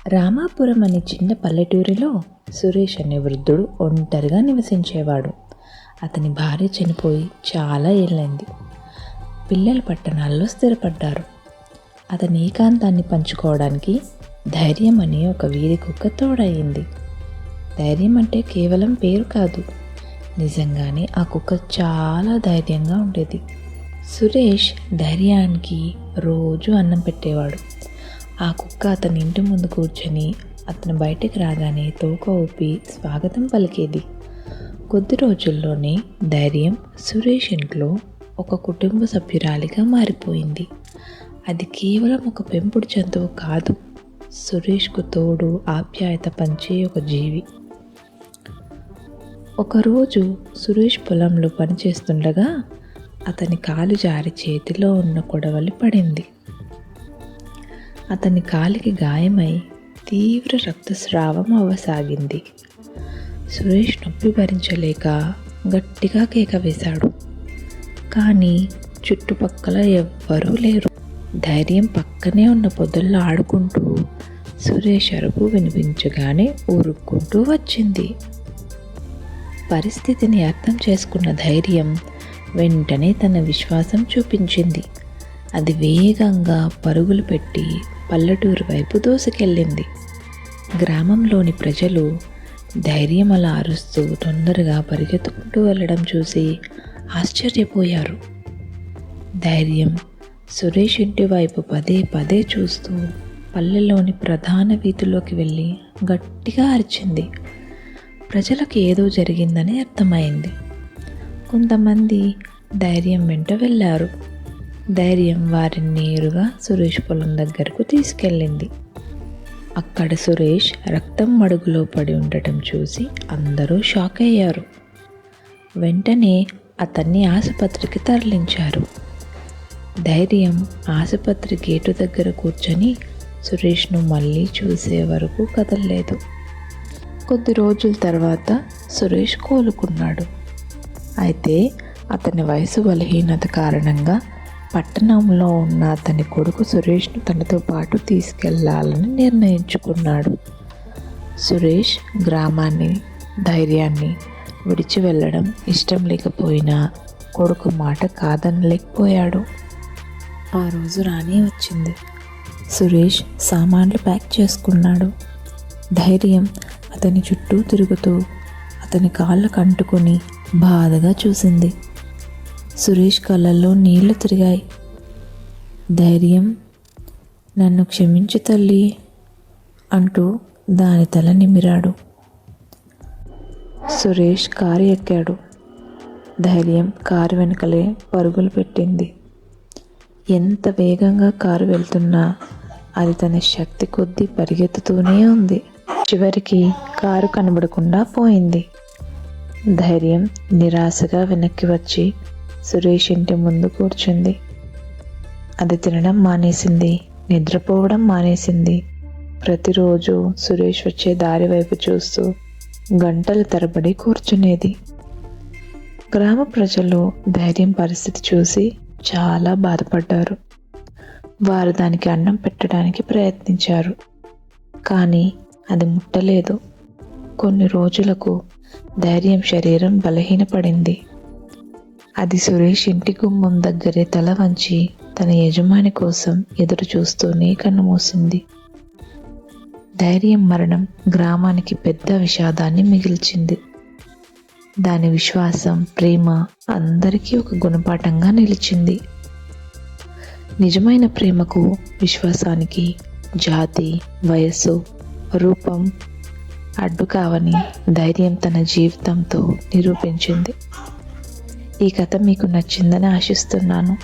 రామాపురం అనే చిన్న పల్లెటూరిలో సురేష్ అనే వృద్ధుడు ఒంటరిగా నివసించేవాడు. అతని భార్య చనిపోయి చాలా ఏళ్ళైంది. పిల్లలు పట్టణాల్లో స్థిరపడ్డారు. అతని ఏకాంతాన్ని పంచుకోవడానికి ధైర్యం అనే ఒక వీధి కుక్క తోడయింది. ధైర్యం అంటే కేవలం పేరు కాదు, నిజంగానే ఆ కుక్క చాలా ధైర్యంగా ఉండేది. సురేష్ ధైర్యానికి రోజు అన్నం పెట్టేవాడు. ఆ కుక్క అతని ఇంటి ముందు కూర్చొని అతను బయటికి రాగానే తోక ఊపి స్వాగతం పలికేది. కొద్ది రోజుల్లోనే ధైర్యం సురేష్ ఇంట్లో ఒక కుటుంబ సభ్యురాలిగా మారిపోయింది. అది కేవలం ఒక పెంపుడు జంతువు కాదు, సురేష్కు తోడు ఆప్యాయత పంచే ఒక జీవి. ఒకరోజు సురేష్ పొలంలో పనిచేస్తుండగా అతని కాలు జారి చేతిలో ఉన్న కొడవలి పడింది. అతని కాలికి గాయమై తీవ్ర రక్తస్రావం అవ్వసాగింది. సురేష్ నొప్పి భరించలేక గట్టిగా కేక వేశాడు. కానీ చుట్టుపక్కల ఎవ్వరూ లేరు. ధైర్యం పక్కనే ఉన్న పొదల్లో ఆడుకుంటూ సురేష్ అరుపు వినిపించగానే ఊరుక్కుంటూ వచ్చింది. పరిస్థితిని అర్థం చేసుకున్న ధైర్యం వెంటనే తన విశ్వాసం చూపించింది. అది వేగంగా పరుగులు పెట్టి పల్లెటూరు వైపు దూసుకెళ్ళింది. గ్రామంలోని ప్రజలు ధైర్యం అలా అరుస్తూ తొందరగా పరిగెత్తుకుంటూ వెళ్ళడం చూసి ఆశ్చర్యపోయారు. ధైర్యం సురేష్ ఇంటి వైపు పదే పదే చూస్తూ పల్లెలోని ప్రధాన వీధిలోకి వెళ్ళి గట్టిగా అరిచింది. ప్రజలకు ఏదో జరిగిందని అర్థమైంది. కొంతమంది ధైర్యం వెంట వెళ్ళారు. ధైర్యం వారిని నేరుగా సురేష్ పొలం దగ్గరకు తీసుకెళ్ళింది. అక్కడ సురేష్ రక్తం మడుగులో పడి ఉండటం చూసి అందరూ షాక్ అయ్యారు. వెంటనే అతన్ని ఆసుపత్రికి తరలించారు. ధైర్యం ఆసుపత్రి గేటు దగ్గర కూర్చొని సురేష్ను మళ్ళీ చూసే వరకు కదలలేదు. కొద్ది రోజుల తర్వాత సురేష్ కోలుకున్నాడు. అయితే అతని వయసు బలహీనత కారణంగా పట్టణంలో ఉన్న అతని కొడుకు సురేష్ను తనతో పాటు తీసుకెళ్లాలని నిర్ణయించుకున్నాడు. సురేష్ గ్రామాన్ని, ధైర్యాన్ని విడిచి వెళ్ళడం ఇష్టం లేకపోయినా కొడుకు మాట కాదనలేకపోయాడు. ఆ రోజు రానే వచ్చింది. సురేష్ సామాన్లు ప్యాక్ చేసుకున్నాడు. ధైర్యం అతని చుట్టూ తిరుగుతూ అతని కాళ్ళకు అంటుకొని బాధగా చూసింది. సురేష్ కళ్ళల్లో నీళ్లు తిరిగాయి. ధైర్యం, నన్ను క్షమించు తల్లి అంటూ దాని తల నిమిరాడు. సురేష్ కారు ఎక్కాడు. ధైర్యం కారు వెనకలే పరుగులు పెట్టింది. ఎంత వేగంగా కారు వెళ్తున్నా అది తన శక్తి కొద్దీ పరిగెత్తుతూనే ఉంది. చివరికి కారు కనబడకుండా పోయింది. ధైర్యం నిరాశగా వెనక్కి వచ్చి సురేష్ ఇంటి ముందు కూర్చుంది. అది తినడం మానేసింది, నిద్రపోవడం మానేసింది. ప్రతిరోజు సురేష్ వచ్చే దారి వైపు చూస్తూ గంటల తరబడి కూర్చునేది. గ్రామ ప్రజలు ధైర్యం పరిస్థితి చూసి చాలా బాధపడ్డారు. వారు దానికి అన్నం పెట్టడానికి ప్రయత్నించారు. కానీ అది ముట్టలేదు. కొన్ని రోజులకు ధైర్యం శరీరం బలహీనపడింది. అది సురేష్ ఇంటి గుమ్మం దగ్గరే తల వంచి తన యజమాని కోసం ఎదురు చూస్తూనే కన్నుమూసింది. ధైర్యం మరణం గ్రామానికి పెద్ద విషాదాన్ని మిగిల్చింది. దాని విశ్వాసం, ప్రేమ అందరికీ ఒక గుణపాఠంగా నిలిచింది. నిజమైన ప్రేమకు, విశ్వాసానికి జాతి, వయస్సు, రూపం అడ్డు కావని ధైర్యం తన జీవితంతో నిరూపించింది. ఈ కథ మీకు నచ్చిందని ఆశిస్తున్నాను.